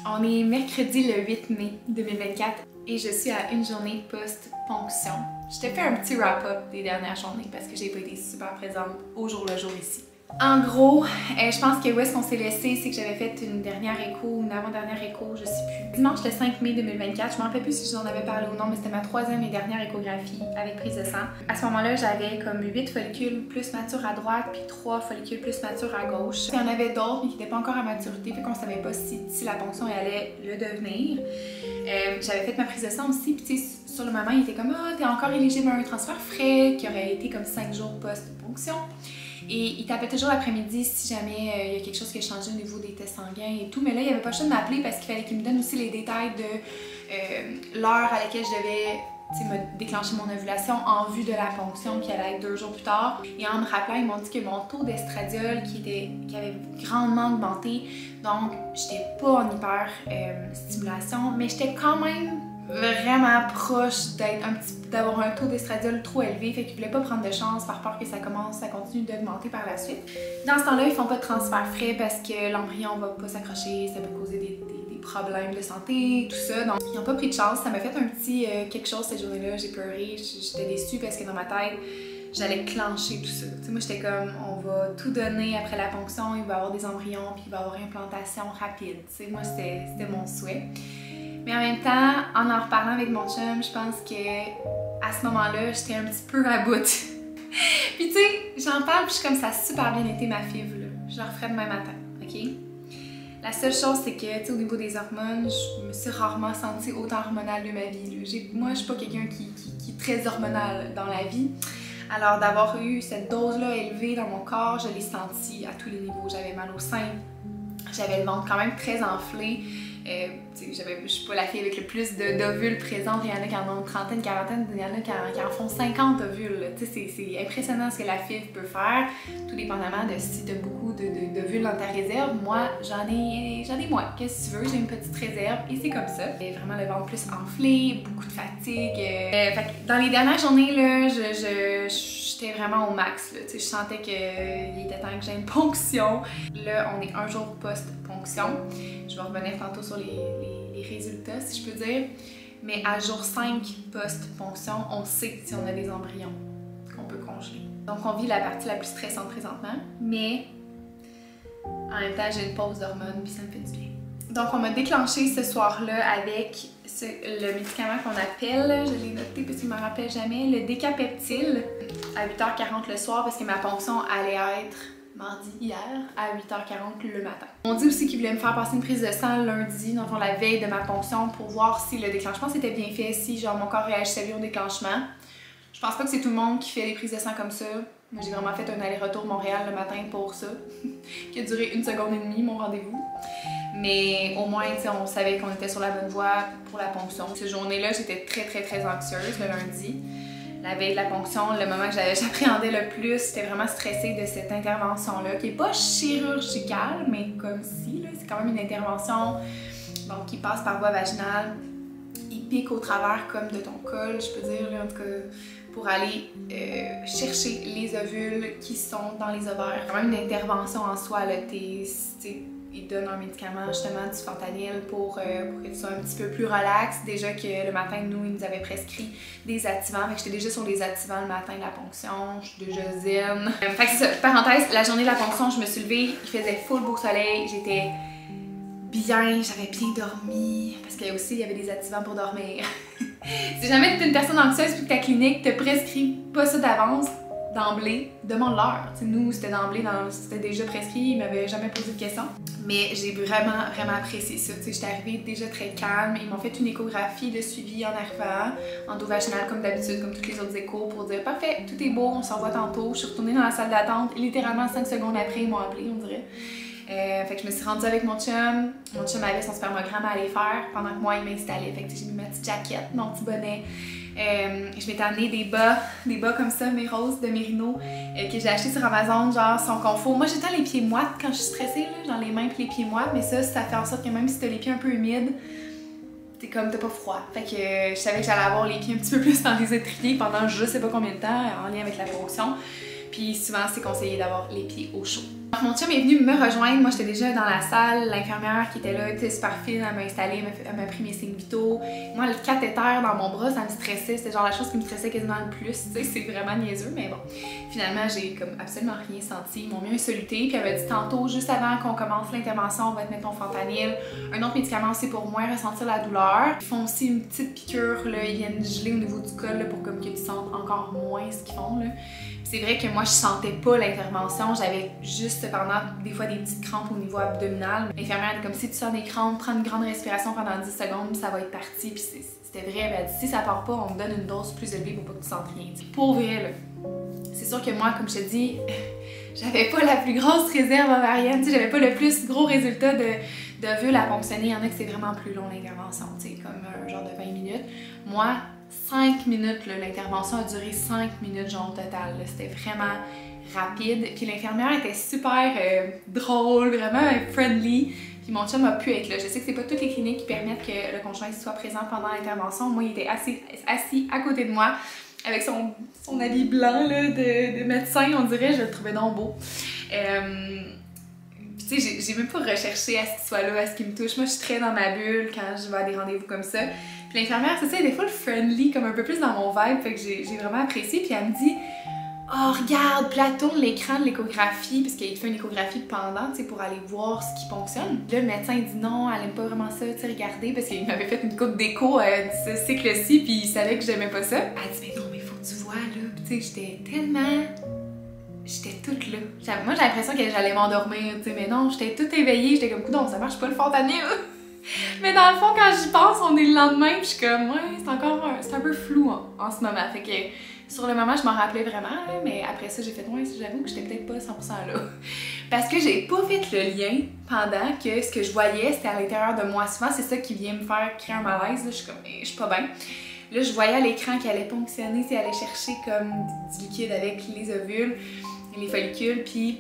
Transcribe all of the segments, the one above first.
On est mercredi le 8 mai 2024 et je suis à une journée post-ponction. Je t'ai fait un petit wrap-up des dernières journées parce que j'ai pas été super présente au jour le jour ici. En gros, je pense que où est-ce qu'on s'est laissé, c'est que j'avais fait une dernière écho, une avant-dernière écho, je sais plus. Dimanche le 5 mai 2024, je m'en rappelle plus si je vous en avais parlé ou non, mais c'était ma troisième et dernière échographie avec prise de sang. À ce moment-là, j'avais comme 8 follicules plus matures à droite, puis 3 follicules plus matures à gauche. Il y en avait d'autres, mais qui n'étaient pas encore à maturité, fait qu'on savait pas si la ponction allait le devenir. J'avais fait ma prise de sang aussi, puis tu sais, sur le moment, il était comme « Ah, t'es encore éligible à un transfert frais », qui aurait été comme 5 jours post-ponction. Et il tapait toujours l'après-midi si jamais il y a quelque chose qui a changé au niveau des tests sanguins et tout. Mais là, il n'y avait pas le choix de m'appeler parce qu'il fallait qu'il me donne aussi les détails de l'heure à laquelle je devais me déclencher mon ovulation en vue de la ponction qui allait être 2 jours plus tard. Et en me rappelant, ils m'ont dit que mon taux d'estradiol qui avait grandement augmenté. Donc, j'étais pas en hyper stimulation, mais j'étais quand même vraiment proche d'avoir un taux d'estradiol trop élevé, fait qu'ils voulaient pas prendre de chance par peur que ça continue d'augmenter par la suite. Dans ce temps-là, ils font pas de transfert frais parce que l'embryon va pas s'accrocher, ça peut causer des problèmes de santé, tout ça. Donc, ils ont pas pris de chance. Ça m'a fait un petit quelque chose cette journée-là. J'ai pleuré, j'étais déçue parce que dans ma tête, j'allais clencher tout ça. T'sais, moi, j'étais comme, on va tout donner après la ponction, il va y avoir des embryons, puis il va y avoir implantation rapide. T'sais, moi, c'était mon souhait. Mais en même temps, en reparlant avec mon chum, je pense que à ce moment-là, j'étais un petit peu à bout. Puis tu sais, j'en parle, puis je suis comme ça a super bien été ma FIV, là. Je le referai demain matin, ok? La seule chose, c'est que, tu sais, au niveau des hormones, je me suis rarement sentie autant hormonale de ma vie, là. Moi, je suis pas quelqu'un qui est très hormonal dans la vie. Alors, d'avoir eu cette dose-là élevée dans mon corps, je l'ai senti à tous les niveaux. J'avais mal au sein, j'avais le ventre quand même très enflé. Je suis pas la fille avec le plus d'ovules présentes. Il y en a qui en ont une trentaine, quarantaine, il y en a qui en font 50 ovules. C'est impressionnant ce que la FIV peut faire, tout dépendamment de si tu as beaucoup d'ovules dans ta réserve. Moi, j'en ai moins. Qu'est-ce que tu veux? J'ai une petite réserve et c'est comme ça. Et vraiment le ventre plus enflé, beaucoup de fatigue. Fait que dans les dernières journées, là, j'étais vraiment au max. Là. Je sentais qu'il était temps que j'ai une ponction. Là, on est un jour post-ponction. Je vais revenir tantôt sur les résultats, si je peux dire. Mais à jour 5 post-ponction, on sait si on a des embryons qu'on peut congeler. Donc, on vit la partie la plus stressante présentement, mais en même temps, j'ai une pause d'hormones puis ça me fait du bien. Donc, on m'a déclenché ce soir-là avec le médicament qu'on appelle, je l'ai noté parce qu'il ne me rappelle jamais, le Decapeptyl à 8h40 le soir parce que ma ponction allait être mardi hier à 8h40 le matin. On dit aussi qu'ils voulaient me faire passer une prise de sang lundi, dans le fond la veille de ma ponction, pour voir si le déclenchement s'était bien fait, si genre mon corps réagissait bien au déclenchement. Je pense pas que c'est tout le monde qui fait des prises de sang comme ça. Moi j'ai vraiment fait un aller-retour Montréal le matin pour ça, qui a duré 1 seconde et demie mon rendez-vous. Mais au moins, on savait qu'on était sur la bonne voie pour la ponction. Cette journée-là, j'étais très anxieuse le lundi. La veille de la ponction, le moment que j'appréhendais le plus, j'étais vraiment stressée de cette intervention-là, qui n'est pas chirurgicale, mais comme si, c'est quand même une intervention donc, qui passe par voie vaginale. Il pique au travers comme de ton col, je peux dire, là, en tout cas, pour aller chercher les ovules qui sont dans les ovaires. C'est quand même une intervention en soi, là, ils donnent un médicament, justement, du fentanyl pour que tu sois un petit peu plus relax. Déjà que le matin, nous, ils nous avaient prescrit des activants. Fait que j'étais déjà sur les activants le matin de la ponction. Je suis déjà zen. Fait que c'est ça. Parenthèse, la journée de la ponction, je me suis levée, il faisait full beau soleil. J'étais bien, j'avais bien dormi. Parce qu'il y avait des activants pour dormir. Si jamais tu es une personne anxieuse puis que ta clinique te prescrit pas ça d'avance, d'emblée, demande-leur. Nous, c'était d'emblée, c'était déjà prescrit, ils m'avaient jamais posé de questions. Mais j'ai vraiment apprécié ça. J'étais arrivée déjà très calme. Ils m'ont fait une échographie de suivi en arrivant, endovaginale comme d'habitude, comme toutes les autres échos, pour dire parfait, tout est beau, on s'en voit tantôt. Je suis retournée dans la salle d'attente, littéralement 5 secondes après, ils m'ont appelé, on dirait. Fait que je me suis rendue avec mon chum. Mon chum avait son spermogramme à aller faire pendant que moi, il m'installait. Fait que j'ai mis ma petite jaquette, mon petit bonnet. Je m'étais amené des bas comme ça, mes roses de Mérino, que j'ai acheté sur Amazon, genre son confort. Moi, j'ai tant les pieds moites quand je suis stressée, là, genre les mains et les pieds moites, mais ça fait en sorte que même si t'as les pieds un peu humides, t'es comme, t'as pas froid. Fait que je savais que j'allais avoir les pieds un petit peu plus dans les étriers pendant je sais pas combien de temps, en lien avec la ponction. Puis souvent, c'est conseillé d'avoir les pieds au chaud. Mon chum est venu me rejoindre, moi j'étais déjà dans la salle, l'infirmière qui était là était super fine, elle m'a installée, elle m'a pris mes signes vitaux. Moi le cathéter dans mon bras, ça me stressait, c'était genre la chose qui me stressait quasiment le plus, tu sais, c'est vraiment niaiseux, mais bon. Finalement j'ai comme absolument rien senti, ils m'ont mis un soluté, puis elle m'a dit tantôt, juste avant qu'on commence l'intervention, on va te mettre ton fentanyl, un autre médicament aussi pour moins ressentir la douleur. Ils font aussi une petite piqûre, là, ils viennent geler au niveau du col là, pour comme que tu sentes encore moins ce qu'ils font là. C'est vrai que moi, je sentais pas l'intervention, j'avais juste cependant des fois des petites crampes au niveau abdominal. L'infirmière était comme si tu sens des crampes, prends une grande respiration pendant 10 secondes, ça va être parti. Puis c'était vrai, elle dit si ça part pas, on me donne une dose plus élevée pour pas que tu sentes rien. Pour vrai, là. C'est sûr que moi, comme je te dis, j'avais pas la plus grosse réserve ovarienne, j'avais pas le plus gros résultat d'ovules à fonctionner. Il y en a que c'est vraiment plus long l'intervention, comme un genre de 20 minutes. Moi, 5 minutes, l'intervention a duré 5 minutes genre au total. C'était vraiment rapide. Puis l'infirmière était super drôle, vraiment friendly. Puis mon chum a pu être là. Je sais que c'est pas toutes les cliniques qui permettent que le conjoint soit présent pendant l'intervention. Moi, il était assis à côté de moi avec son habit blanc là, de médecin, on dirait. Je le trouvais donc beau. Tu sais, j'ai même pas recherché à ce qu'il soit là, à ce qu'il me touche. Moi, je suis très dans ma bulle quand je vais à des rendez-vous comme ça. Puis l'infirmière, c'est ça, des fois le friendly, comme un peu plus dans mon vibe, fait que j'ai vraiment apprécié. Puis elle me dit « Oh, regarde, puis là, tourne l'écran de l'échographie, parce qu'il fait une échographie pendant, tu sais, pour aller voir ce qui fonctionne. » Là, le médecin dit non, elle aime pas vraiment ça, tu sais, regarder, parce qu'il m'avait fait une coupe d'écho ce cycle-ci, puis il savait que j'aimais pas ça. Elle dit « Mais non, mais faut que tu vois, là. » Tu sais, j'étais toute là. Moi, j'ai l'impression que j'allais m'endormir, tu sais, mais non, j'étais toute éveillée, j'étais comme « Coudonc, ça marche pas le fentanyl. » Mais dans le fond, quand j'y pense, on est le lendemain, puis je suis comme, ouais, c'est un peu flou en ce moment. Fait que sur le moment, je m'en rappelais vraiment, là, mais après ça, j'ai fait, ouais, j'avoue que j'étais peut-être pas 100% là. Parce que j'ai pas fait le lien pendant que ce que je voyais, c'était à l'intérieur de moi. Souvent, c'est ça qui vient me faire créer un malaise, là. Je suis comme, je suis pas bien. Là, je voyais à l'écran qu'elle allait fonctionner, c'est aller chercher comme du liquide avec les ovules, les follicules, puis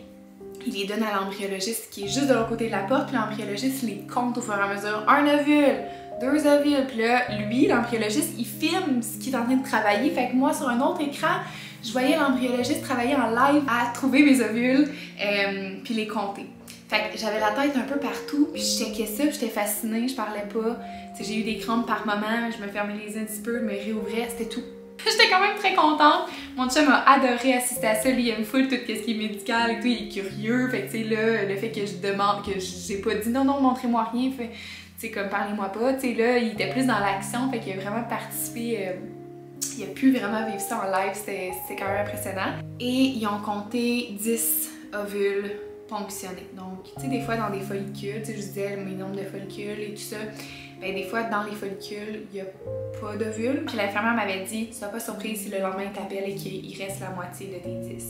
il les donne à l'embryologiste qui est juste de l'autre côté de la porte, puis l'embryologiste les compte au fur et à mesure. 1 ovule, 2 ovules, puis là, lui, l'embryologiste, il filme ce qu'il est en train de travailler. Fait que moi, sur un autre écran, je voyais l'embryologiste travailler en live à trouver mes ovules, puis les compter. Fait que j'avais la tête un peu partout, puis je checkais ça, puis j'étais fascinée, je parlais pas. Tu sais, j'ai eu des crampes par moment, je me fermais les yeux un petit peu, me réouvrais, c'était tout. J'étais quand même très contente. Mon chum a adoré assister à ça. Lui, il aime full tout ce qui est médical et tout. Il est curieux. Fait que, tu sais, là, le fait que je demande, que j'ai pas dit non, montrez-moi rien. Fait, tu sais, comme parlez-moi pas. Tu sais, là, il était plus dans l'action. Fait qu'il a vraiment participé. Il a pu vraiment vivre ça en live. C'était quand même impressionnant. Et ils ont compté 10 ovules ponctionnés. Donc, tu sais, des fois, dans des follicules, tu sais, je disais mes nombres de follicules et tout ça. Ben, des fois, dans les follicules, il n'y a pas d'ovules. Puis l'infirmière m'avait dit, sois pas surprise si le lendemain il t'appelle et qu'il reste la moitié de tes 10.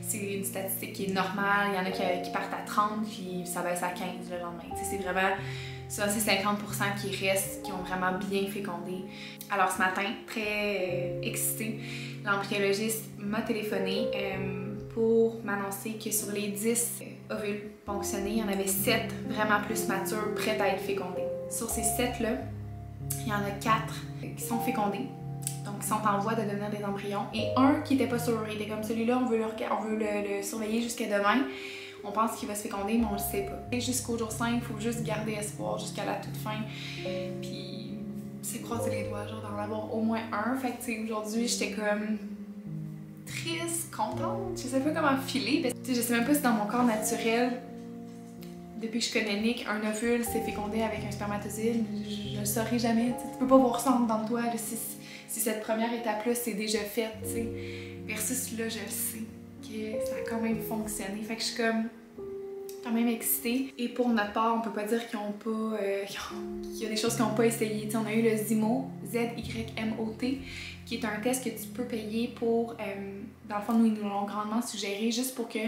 C'est une statistique qui est normale. Il y en a qui partent à 30, puis ça baisse à 15 le lendemain. Tu sais, c'est vraiment, ça, c'est 50% qui restent, qui ont vraiment bien fécondé. Alors ce matin, très excitée, l'embryologiste m'a téléphoné pour m'annoncer que sur les 10 ovules ponctionnés, il y en avait 7 vraiment plus matures, prêtes à être fécondés. Sur ces 7-là, il y en a 4 qui sont fécondés, donc qui sont en voie de devenir des embryons, et un qui n'était pas sûr. Il était comme celui-là, on veut le surveiller jusqu'à demain. On pense qu'il va se féconder, mais on le sait pas. Et jusqu'au jour 5, il faut juste garder espoir jusqu'à la toute fin. Puis, c'est croiser les doigts, genre d'en avoir au moins un. Fait que, tu sais, aujourd'hui, j'étais comme triste, contente. Je sais pas comment filer. Parce que, je sais même pas si dans mon corps naturel, depuis que je connais Nick, un ovule s'est fécondé avec un spermatozoïde. Je le saurais jamais. Tu peux pas voir ça dans toi là, si cette première étape-là c'est déjà faite. Versus là, je le sais que ça a quand même fonctionné. Fait que je suis comme quand même excitée. Et pour notre part, on peut pas dire qu'ils ont pas, qu'il y a des choses qu'ils n'ont pas essayé. T'sais, on a eu le ZYMO, Z-Y-M-O-T, qui est un test que tu peux payer pour, dans le fond, nous, ils nous l'ont grandement suggéré, juste pour que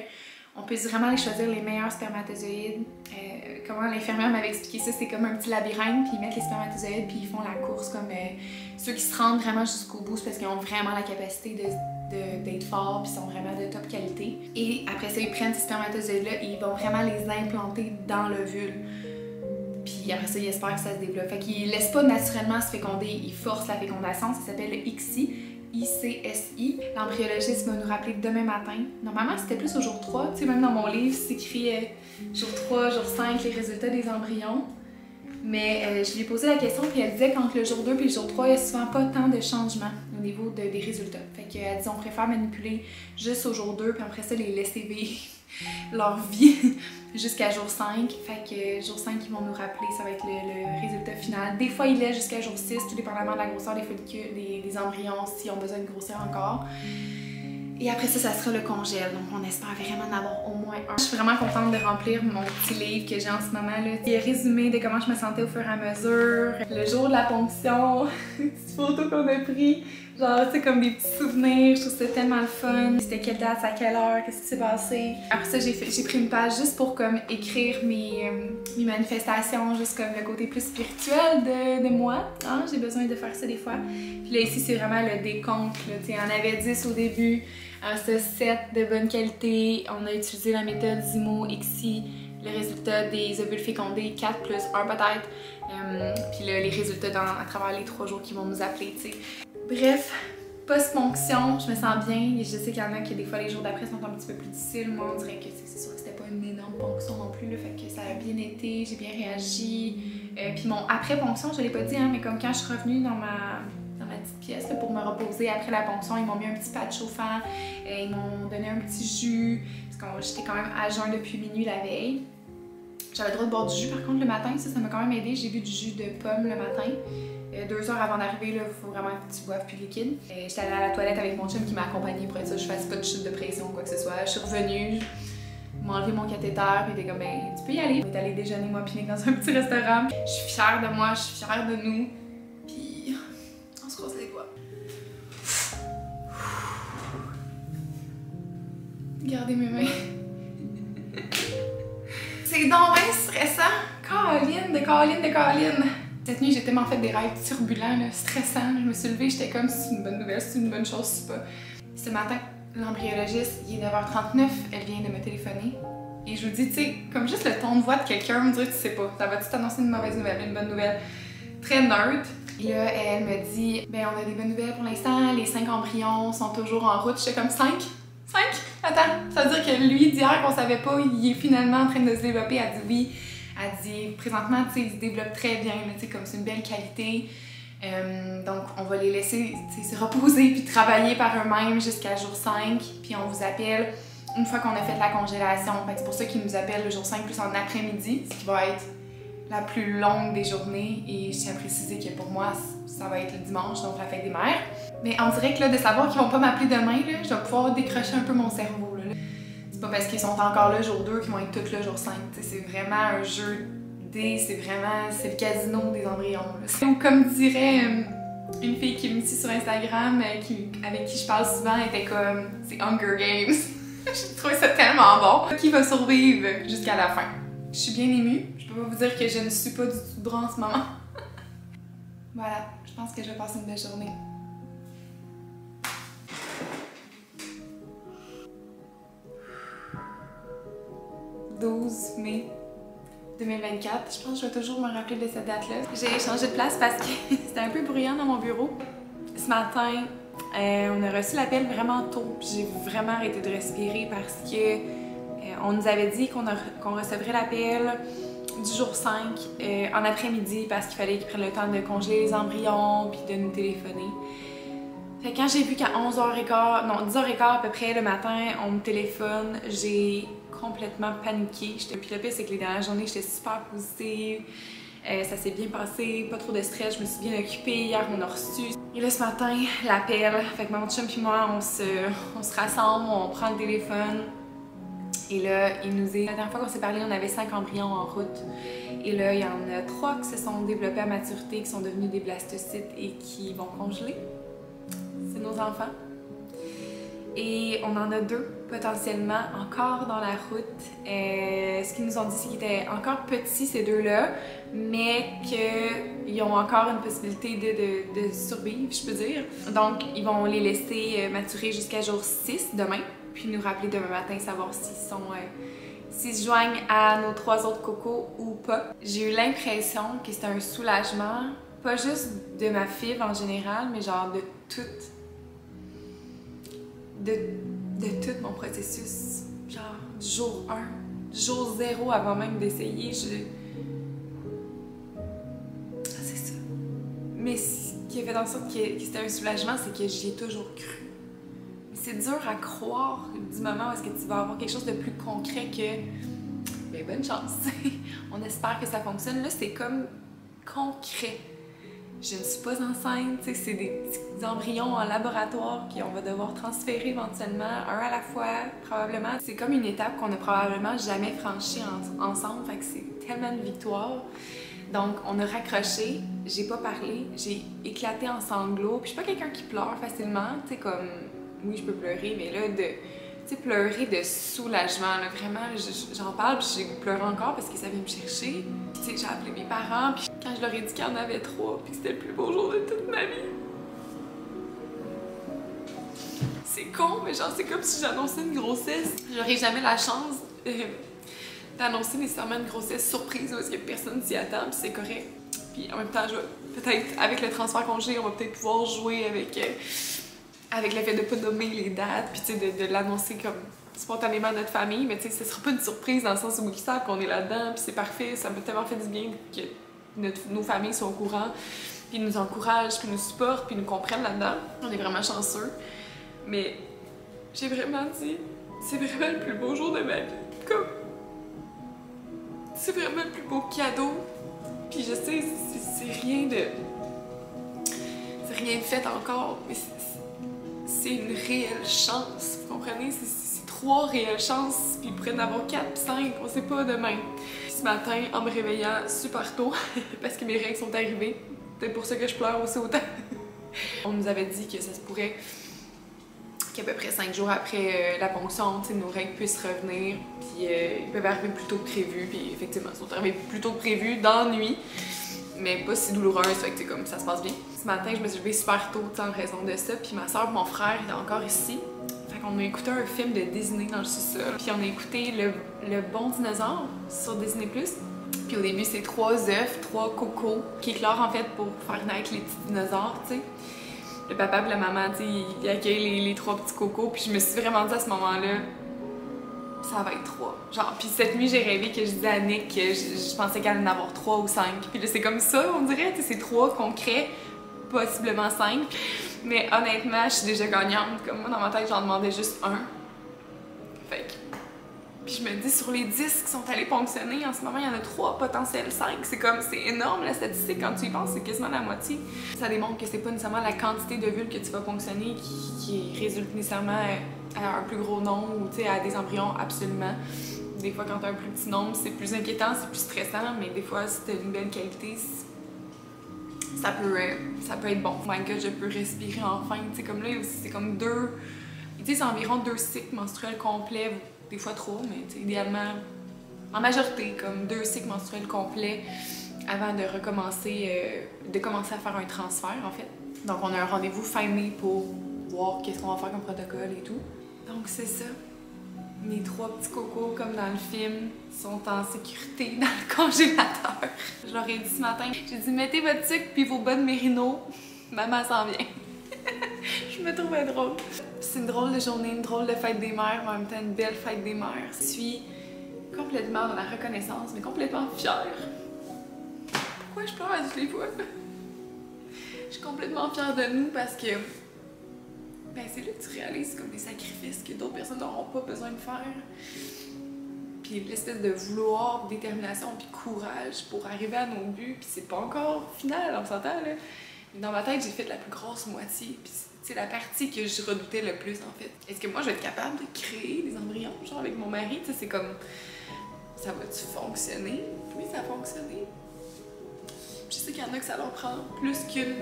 on puisse vraiment aller choisir les meilleurs spermatozoïdes. Comment l'infirmière m'avait expliqué ça, c'est comme un petit labyrinthe, puis ils mettent les spermatozoïdes, puis ils font la course comme ceux qui se rendent vraiment jusqu'au bout, c'est parce qu'ils ont vraiment la capacité d'être forts, puis sont vraiment de top qualité. Et après ça, ils prennent ces spermatozoïdes-là et ils vont vraiment les implanter dans l'ovule. Puis après ça, ils espèrent que ça se développe. Fait qu'ils laissent pas naturellement se féconder, ils forcent la fécondation, ça s'appelle le ICSI. ICSI. L'embryologiste va nous rappeler demain matin. Normalement, c'était plus au jour 3. Tu sais, même dans mon livre, c'est écrit jour 3, jour 5, les résultats des embryons. Mais je lui ai posé la question, puis elle disait qu'entre le jour 2 et le jour 3, il n'y a souvent pas tant de changements au niveau des résultats. Fait qu'elle dit on préfère manipuler juste au jour 2, puis après ça, les laisser vivre leur vie jusqu'à jour 5. Fait que jour 5, ils vont nous rappeler, ça va être le résultat final. Des fois, il est jusqu'à jour 6, tout dépendamment de la grosseur des follicules, des embryons, s'ils ont besoin de grossir encore. Et après ça, ça sera le congèle. Donc, on espère vraiment en avoir au moins un. Je suis vraiment contente de remplir mon petit livre que j'ai en ce moment. Là. Il y a résumé de comment je me sentais au fur et à mesure. Le jour de la ponction, des petites photos qu'on a prises. Genre, tu sais, comme des petits souvenirs. Je trouve ça tellement le fun. C'était quelle date, à quelle heure, qu'est-ce qui s'est passé. Après ça, j'ai pris une page juste pour comme écrire mes manifestations, juste comme le côté plus spirituel de moi. Hein? J'ai besoin de faire ça des fois. Puis là, ici, c'est vraiment le décompte. Tu sais, on avait 10 au début. Ça, 7 de bonne qualité. On a utilisé la méthode Zimo-XI. Le résultat des ovules fécondés, 4 plus 1 peut-être. Puis là, les résultats à travers les 3 jours qui vont nous appeler, tu sais. Bref, post-ponction, je me sens bien. Je sais qu'il y en a qui, des fois, les jours d'après sont un petit peu plus difficiles. Moi, on dirait que c'est sûr que c'était pas une énorme ponction non plus, là, fait que ça a bien été, j'ai bien réagi. Puis mon après-ponction, je l'ai pas dit, hein, mais comme quand je suis revenue dans ma petite pièce là, pour me reposer après la ponction, ils m'ont mis un petit pad chauffant, ils m'ont donné un petit jus, parce que j'étais quand même à jeun depuis minuit la veille. J'avais le droit de boire du jus par contre le matin, ça m'a quand même aidé. J'ai bu du jus de pomme le matin. 2 heures avant d'arriver, il faut vraiment que tu boives plus de liquide. J'étais allée à la toilette avec mon chum qui m'a accompagnée pour être sûr que je fasse pas de chute de pression ou quoi que ce soit. Je suis revenue, ils m'ont enlevé mon cathéter, puis il était comme ben tu peux y aller. On est allé déjeuner moi puis Nick dans un petit restaurant. Je suis fière de moi, je suis fière de nous. Puis on se croise les doigts. Regardez mes mains. C'est donc bien stressant. Caroline. Cette nuit, j'ai tellement fait des rêves turbulents, là, stressants. Je me suis levée, j'étais comme c'est une bonne nouvelle, c'est une bonne chose, c'est pas. Ce matin, l'embryologiste, il est 9h39, elle vient de me téléphoner. Et je vous dis, tu sais, comme juste le ton de voix de quelqu'un, me dirait, tu sais pas, ça va-tu t'annoncer une mauvaise nouvelle, une bonne nouvelle? Très neutre. Et là, elle me dit, ben on a des bonnes nouvelles pour l'instant, les 5 embryons sont toujours en route. J'étais comme 5? 5? Attends, ça veut dire que lui, d'hier qu'on savait pas, il est finalement en train de se développer. Elle dit oui. Elle dit présentement, tu sais, il se développe très bien, tu sais, comme c'est une belle qualité. Donc, on va les laisser se reposer puis travailler par eux-mêmes jusqu'à jour 5. Puis on vous appelle une fois qu'on a fait la congélation. C'est pour ça qu'ils nous appellent le jour 5 plus en après-midi, ce qui va être la plus longue des journées. Et je tiens à préciser que pour moi, ça va être le dimanche, donc la fête des mères. Mais on dirait que là, de savoir qu'ils vont pas m'appeler demain, là, je vais pouvoir décrocher un peu mon cerveau. Là. C'est pas parce qu'ils sont encore là jour 2 qu'ils vont être tous là jour 5. C'est vraiment un jeu c'est le casino des embryons. Là. Ou comme dirait une fille qui me suit sur Instagram, avec qui je parle souvent, elle était comme c'est Hunger Games. J'ai trouvé ça tellement bon. Qui va survivre jusqu'à la fin? Je suis bien émue. Je peux pas vous dire que je ne suis pas du tout de bras en ce moment. Voilà, je pense que je vais passer une belle journée. « 12 mai 2024. Je pense que je vais toujours me rappeler de cette date-là. J'ai changé de place parce que c'était un peu bruyant dans mon bureau. Ce matin, on a reçu l'appel vraiment tôt. J'ai vraiment arrêté de respirer parce que on nous avait dit qu'on recevrait l'appel du jour 5 en après-midi parce qu'il fallait qu'ils prennent le temps de congeler les embryons puis de nous téléphoner. Fait que quand j'ai vu qu'à 11h15, non 10h15 à peu près le matin, on me téléphone, j'ai complètement paniquée. Puis le pire, c'est que les dernières journées, j'étais super positive. Ça s'est bien passé, pas trop de stress, je me suis bien occupée. Hier, on a reçu. Et là, ce matin, l'appel. Fait que mon chum et moi, on se rassemble, on prend le téléphone. Et là, il nous dit... La dernière fois qu'on s'est parlé, on avait 5 embryons en route. Et là, il y en a 3 qui se sont développés à maturité, qui sont devenus des blastocytes et qui vont congeler. C'est nos enfants. Et on en a 2 potentiellement encore dans la route. Ce qu'ils nous ont dit, c'est qu'ils étaient encore petits, ces 2-là, mais qu'ils ont encore une possibilité de survivre, je peux dire. Donc, ils vont les laisser maturer jusqu'à jour 6 demain, puis nous rappeler demain matin, savoir s'ils se joignent à nos 3 autres cocos ou pas. J'ai eu l'impression que c'était un soulagement, pas juste de ma fibre en général, mais genre de toute de tout mon processus, genre du jour 1, du jour 0 avant même d'essayer, c'est ça. Mais ce qui a fait en sorte que c'était un soulagement, c'est que j'y ai toujours cru. C'est dur à croire du moment où est-ce que tu vas avoir quelque chose de plus concret que ben bonne chance. On espère que ça fonctionne. Là, c'est comme concret. Je ne suis pas enceinte, c'est des petits embryons en laboratoire qu'on va devoir transférer éventuellement, un à la fois, probablement. C'est comme une étape qu'on a probablement jamais franchie ensemble, fait que c'est tellement une victoire. Donc, on a raccroché, j'ai pas parlé, j'ai éclaté en sanglots, puis je suis pas quelqu'un qui pleure facilement, tu sais, comme, oui, je peux pleurer, mais là, tu sais, pleurer de soulagement, là, vraiment, j'en parle, puis j'ai pleuré encore parce que ça vient me chercher. Puis, tu sais, j'ai appelé mes parents, puis quand je leur ai dit qu'il y en avait 3, puis que c'était le plus beau jour de toute ma vie. C'est con, mais genre, c'est comme si j'annonçais une grossesse. J'aurais jamais la chance d'annoncer nécessairement une grossesse surprise parce que personne s'y attend, puis c'est correct. Puis en même temps, peut-être, avec le transfert congé, on va peut-être pouvoir jouer avec le fait de pas nommer les dates, puis tu sais, de l'annoncer comme spontanément à notre famille, mais tu sais, ce sera pas une surprise dans le sens où ils savent qu'on est là-dedans, puis c'est parfait, ça m'a tellement fait du bien que nos familles sont au courant, puis nous encouragent, puis nous supportent, puis nous comprennent là-dedans. On est vraiment chanceux, mais j'ai vraiment dit, c'est vraiment le plus beau jour de ma vie, comme, c'est vraiment le plus beau cadeau, puis je sais, c'est rien de fait encore, mais c'est une réelle chance, vous comprenez? C'est 3 réelles chances, puis ils pourraient en avoir 4 puis 5, on sait pas demain. Ce matin, en me réveillant super tôt, parce que mes règles sont arrivées, c'est pour ça que je pleure aussi autant. On nous avait dit que ça se pourrait qu'à peu près 5 jours après la ponction, nos règles puissent revenir, puis ils peuvent arriver plus tôt que prévu, puis effectivement, ils sont arrivés plus tôt que prévu, dans la nuit, mais pas si douloureuse, fait que comme ça se passe bien. Ce matin, je me suis levée super tôt en raison de ça, puis ma soeur et mon frère étaient encore ici. Fait qu'on a écouté un film de Disney dans le sous-sol, puis on a écouté le Bon Dinosaure sur Disney+. Puis au début, c'est 3 œufs, 3 cocos qui éclorent en fait pour faire naître les petits dinosaures, tu sais. Le papa et la maman, tu sais, ils accueillent les 3 petits cocos, puis je me suis vraiment dit à ce moment-là, ça va être 3. Genre, puis cette nuit, j'ai rêvé que je disais à Nick que je pensais qu'elle allait en avoir 3 ou 5. Puis là, c'est comme ça, on dirait, tu sais, c'est 3 concrets, possiblement 5. Mais honnêtement, je suis déjà gagnante. Comme moi, dans ma tête, j'en demandais juste 1. Fait que... Puis je me dis, sur les 10 qui sont allés fonctionner, en ce moment, il y en a 3 potentiels 5. C'est comme, c'est énorme la statistique. Quand tu y penses, c'est quasiment la moitié. Ça démontre que c'est pas nécessairement la quantité de vulves que tu vas fonctionner qui résulte nécessairement à un plus gros nombre ou à des embryons, absolument. Des fois, quand tu as un plus petit nombre, c'est plus inquiétant, c'est plus stressant, mais des fois, si tu as une belle qualité, ça peut être bon. Oh my god, je peux respirer enfin. T'sais, comme là, c'est comme 2... C'est environ 2 cycles menstruels complets, des fois 3, mais idéalement, en majorité, comme 2 cycles menstruels complets avant de recommencer, de commencer à faire un transfert, en fait. Donc, on a un rendez-vous fin mai pour voir qu'est-ce qu'on va faire comme protocole et tout. Donc, c'est ça. Mes 3 petits cocos, comme dans le film, sont en sécurité dans le congélateur. Je leur ai dit ce matin, j'ai dit, mettez votre sucre puis vos bonnes mérinos. Maman s'en vient. Je me trouvais drôle. C'est une drôle de journée, une drôle de fête des mères, mais en même temps une belle fête des mères. Je suis complètement dans la reconnaissance, mais complètement fière. Pourquoi je pleure à toutes les fois? Je suis complètement fière de nous parce que ben, c'est là que tu réalises comme des sacrifices que d'autres personnes n'auront pas besoin de faire. Puis l'espèce de vouloir, détermination puis courage pour arriver à nos buts, puis c'est pas encore final, on s'entend là. Dans ma tête, j'ai fait la plus grosse moitié, puis c'est la partie que je redoutais le plus en fait. Est-ce que moi je vais être capable de créer des embryons, genre avec mon mari? Tu sais, c'est comme, ça va-tu fonctionner? Oui, ça a fonctionné. Je sais qu'il y en a que ça leur prend plus qu'une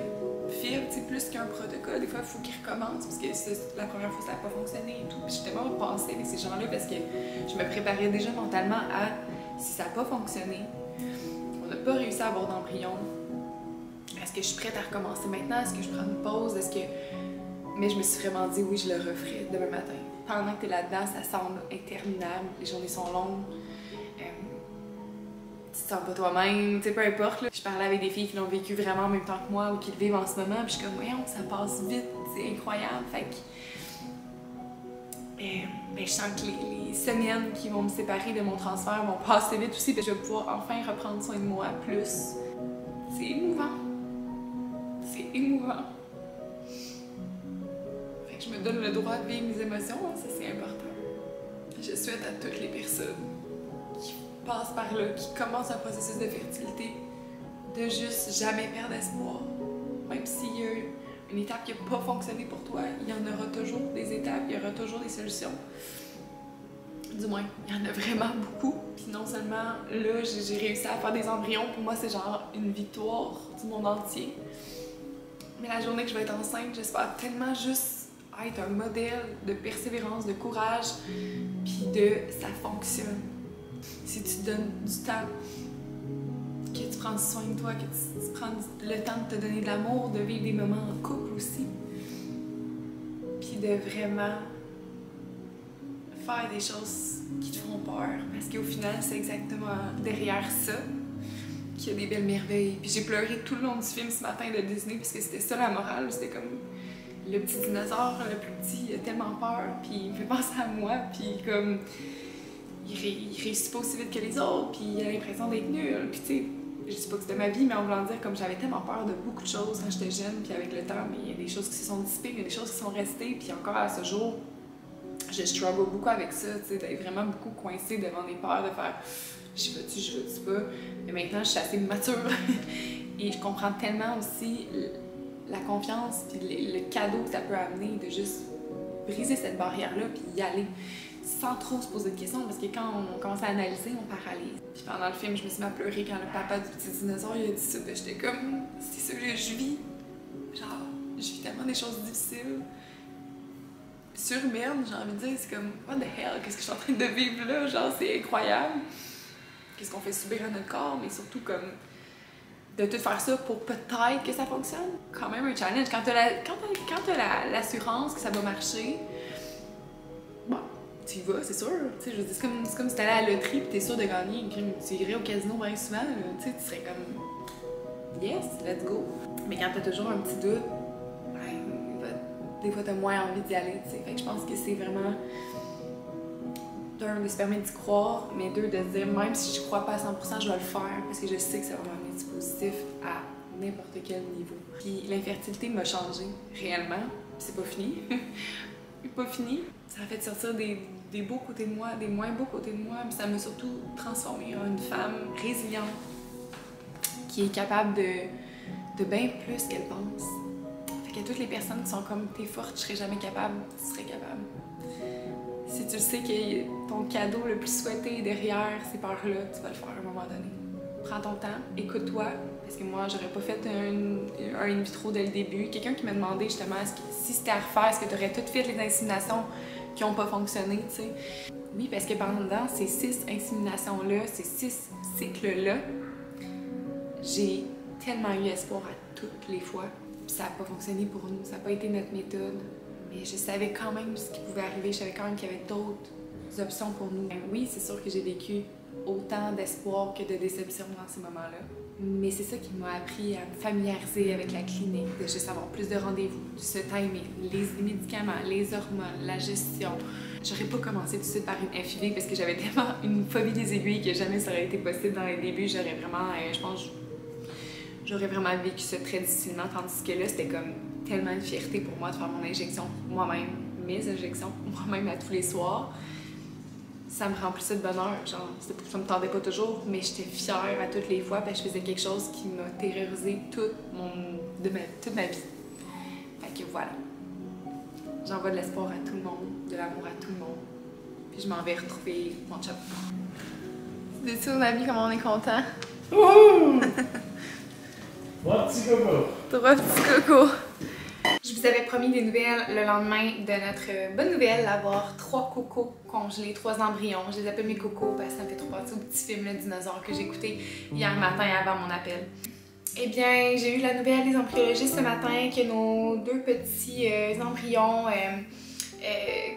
fibre, plus qu'un protocole. Des fois, il faut qu'ils recommencent parce que la première fois, ça n'a pas fonctionné et tout. Puis j'étais pas repensée avec ces gens-là parce que je me préparais déjà mentalement à si ça n'a pas fonctionné, on n'a pas réussi à avoir d'embryon. Est-ce que je suis prête à recommencer maintenant? Est-ce que je prends une pause? Est-ce que... Mais je me suis vraiment dit oui, je le referai demain matin. Pendant que tu es là-dedans, ça semble interminable. Les journées sont longues. Tu te sens pas toi-même, tu sais, peu importe. Là. Je parlais avec des filles qui l'ont vécu vraiment en même temps que moi ou qui le vivent en ce moment, puis je suis comme, voyons, ça passe vite, c'est incroyable. Fait que je sens que les semaines qui vont me séparer de mon transfert vont passer vite aussi, puis je vais pouvoir enfin reprendre soin de moi plus. C'est émouvant. C'est émouvant. Fait que je me donne le droit de vivre mes émotions, hein, ça c'est important. Je souhaite à toutes les personnes qui passent par là, qui commencent un processus de fertilité, de juste jamais perdre espoir. Même s'il y a une étape qui n'a pas fonctionné pour toi, il y en aura toujours des étapes, il y aura toujours des solutions. Du moins, il y en a vraiment beaucoup. Puis non seulement là, j'ai réussi à faire des embryons, pour moi c'est genre une victoire du monde entier. Mais la journée que je vais être enceinte, j'espère tellement juste être un modèle de persévérance, de courage, puis de ça fonctionne. Si tu donnes du temps, que tu prends soin de toi, que tu prends le temps de te donner de l'amour, de vivre des moments en couple aussi, puis de vraiment faire des choses qui te font peur, parce qu'au final, c'est exactement derrière ça qu'il y a des belles merveilles. Puis j'ai pleuré tout le long du film ce matin de Disney, parce que c'était ça la morale, c'était comme le petit dinosaure, le plus petit, il a tellement peur, puis il me fait penser à moi, puis comme il réussit pas aussi vite que les autres, puis il a l'impression d'être nul, puis tu sais, je dis pas que c'était ma vie, mais en voulant dire, comme j'avais tellement peur de beaucoup de choses quand j'étais jeune, puis avec le temps, mais il y a des choses qui se sont dissipées, mais il y a des choses qui sont restées, puis encore à ce jour, je struggle beaucoup avec ça, tu sais, d'être vraiment beaucoup coincée devant des peurs, de faire je veux-tu pas, mais maintenant je suis assez mature et je comprends tellement aussi la confiance puis le cadeau que ça peut amener de juste briser cette barrière-là puis y aller sans trop se poser de questions, parce que quand on commence à analyser, on paralyse. Puis pendant le film, je me suis mis à pleurer quand le papa du petit dinosaure il a dit ça, puis j'étais comme c'est ça que je vis, genre je vis tellement des choses difficiles, surhumaines, j'ai envie de dire, c'est comme what the hell, qu'est-ce que je suis en train de vivre là, genre c'est incroyable. Qu'est-ce qu'on fait subir à notre corps, mais surtout comme de tout faire ça pour peut-être que ça fonctionne. Quand même un challenge. Quand t'as l'assurance que ça va marcher, bon, tu y vas, c'est sûr. Je veux dire, c'est comme si t'allais à la loterie et t'es sûr de gagner. Tu irais au casino bien souvent, tu serais comme yes, let's go. Mais quand t'as toujours un petit doute, ben, des fois t'as moins envie d'y aller. T'sais. Fait que je pense que c'est vraiment d'un, de se permettre d'y croire, mais deux, de se dire, même si je crois pas à 100%, je vais le faire, parce que je sais que ça va m'amener du positif à n'importe quel niveau. Puis l'infertilité m'a changé, réellement, c'est pas fini. C'est pas fini. Ça a fait sortir des beaux côtés de moi, des moins beaux côtés de moi, mais ça m'a surtout transformée en une femme résiliente, qui est capable de bien plus qu'elle pense. Fait qu'à toutes les personnes qui sont comme, t'es forte, je serais jamais capable, tu serais capable. Si tu sais que ton cadeau le plus souhaité est derrière ces peurs-là, tu vas le faire à un moment donné. Prends ton temps, écoute-toi, parce que moi, j'aurais pas fait un in vitro dès le début. Quelqu'un qui m'a demandé justement si c'était à refaire, est-ce que tu aurais toutes fait les inséminations qui n'ont pas fonctionné, tu sais. Oui, parce que pendant ces 6 inséminations-là, ces 6 cycles-là, j'ai tellement eu espoir à toutes les fois. Puis ça n'a pas fonctionné pour nous, ça n'a pas été notre méthode. Mais je savais quand même ce qui pouvait arriver, je savais quand même qu'il y avait d'autres options pour nous. Oui, c'est sûr que j'ai vécu autant d'espoir que de déception dans ces moments-là. Mais c'est ça qui m'a appris à me familiariser avec la clinique, de juste avoir plus de rendez-vous, de se timer, les médicaments, les hormones, la gestion. J'aurais pas commencé tout de suite par une FIV parce que j'avais tellement une phobie des aiguilles que jamais ça aurait été possible dans les débuts. J'aurais vraiment, je pense, j'aurais vraiment vécu ça très difficilement, tandis que là, c'était comme tellement une fierté pour moi de faire mon injection moi-même, mes injections moi-même à tous les soirs. Ça me remplissait de bonheur, genre, ça me tendait pas toujours, mais j'étais fière à toutes les fois parce que je faisais quelque chose qui m'a terrorisé toute ma vie. Fait que voilà. J'envoie de l'espoir à tout le monde, de l'amour à tout le monde, puis je m'en vais retrouver mon chum. C'est sûr, ma vie, comment on est content. Wouhou! Trois petits cocos. 3 petits cocos. Je vous avais promis des nouvelles le lendemain de notre bonne nouvelle, d'avoir 3 cocos congelés, 3 embryons. Je les appelle mes cocos parce que ça me fait trop penser au petit film Le Dinosaure que j'ai écouté hier matin avant mon appel. Eh bien, j'ai eu la nouvelle des embryologistes ce matin que nos 2 petits embryons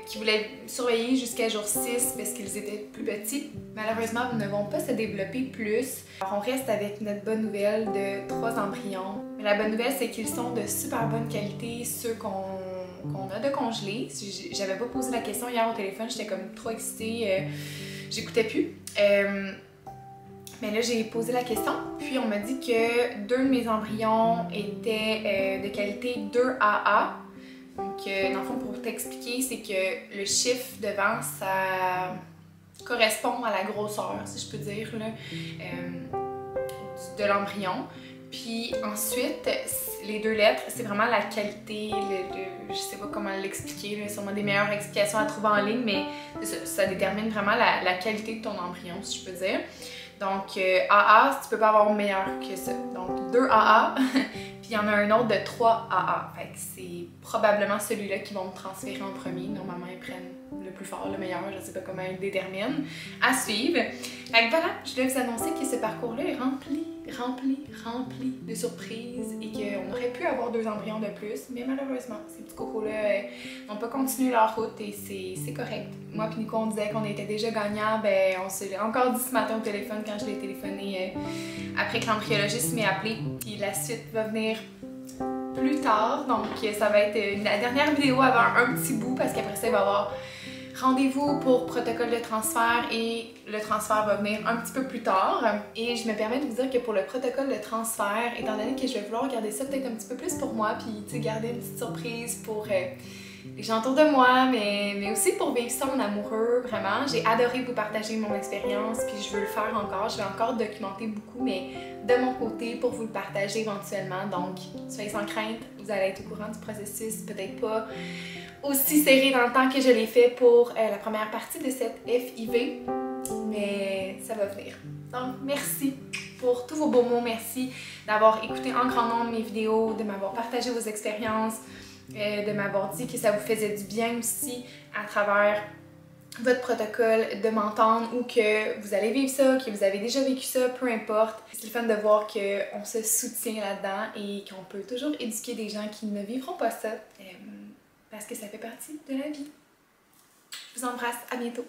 qui voulaient surveiller jusqu'à jour 6 parce qu'ils étaient plus petits, malheureusement, ne vont pas se développer plus. Alors, on reste avec notre bonne nouvelle de 3 embryons. Mais la bonne nouvelle, c'est qu'ils sont de super bonne qualité, ceux qu'on a de congelé. J'avais pas posé la question hier au téléphone, j'étais comme trop excitée, j'écoutais plus. Mais là, j'ai posé la question, puis on m'a dit que 2 de mes embryons étaient de qualité 2AA. Donc, dans le fond, pour t'expliquer, c'est que le chiffre devant, ça correspond à la grosseur, si je peux dire, là, de l'embryon. Puis ensuite, les 2 lettres, c'est vraiment la qualité, je sais pas comment l'expliquer, il y a sûrement des meilleures explications à trouver en ligne, mais ça détermine vraiment la qualité de ton embryon, si je peux dire. Donc, AA, tu peux pas avoir meilleur que ça. Donc, 2 AA, puis il y en a un autre de 3 AA. Fait que c'est probablement celui-là qui vont me transférer en premier. Normalement, ils prennent le plus fort, le meilleur, je sais pas comment ils le déterminent. À suivre. Fait que voilà, je voulais vous annoncer que ce parcours-là est rempli de surprises et qu'on aurait pu avoir 2 embryons de plus, mais malheureusement, ces petits cocos-là n'ont pas continué leur route et c'est correct. Moi puis Nico, on disait qu'on était déjà gagnants, ben on se l'est encore dit ce matin au téléphone quand je l'ai téléphoné après que l'embryologiste m'ait appelé, puis la suite va venir plus tard, donc ça va être la dernière vidéo avant un petit bout parce qu'après ça, il va y avoir rendez-vous pour protocole de transfert et le transfert va venir un petit peu plus tard. Et je me permets de vous dire que pour le protocole de transfert, étant donné que je vais vouloir garder ça peut-être un petit peu plus pour moi, puis garder une petite surprise pour les gens autour de moi, mais aussi pour vivre ça en amoureux, vraiment. J'ai adoré vous partager mon expérience, puis je veux le faire encore. Je vais encore documenter beaucoup, mais de mon côté pour vous le partager éventuellement. Donc, soyez sans crainte, vous allez être au courant du processus, peut-être pas aussi serré dans le temps que je l'ai fait pour la première partie de cette FIV, mais ça va venir. Donc, merci pour tous vos beaux mots, merci d'avoir écouté en grand nombre mes vidéos, de m'avoir partagé vos expériences, de m'avoir dit que ça vous faisait du bien aussi à travers votre protocole, de m'entendre ou que vous allez vivre ça, que vous avez déjà vécu ça, peu importe. C'est le fun de voir qu'on se soutient là-dedans et qu'on peut toujours éduquer des gens qui ne vivront pas ça. Parce que ça fait partie de la vie. Je vous embrasse, à bientôt!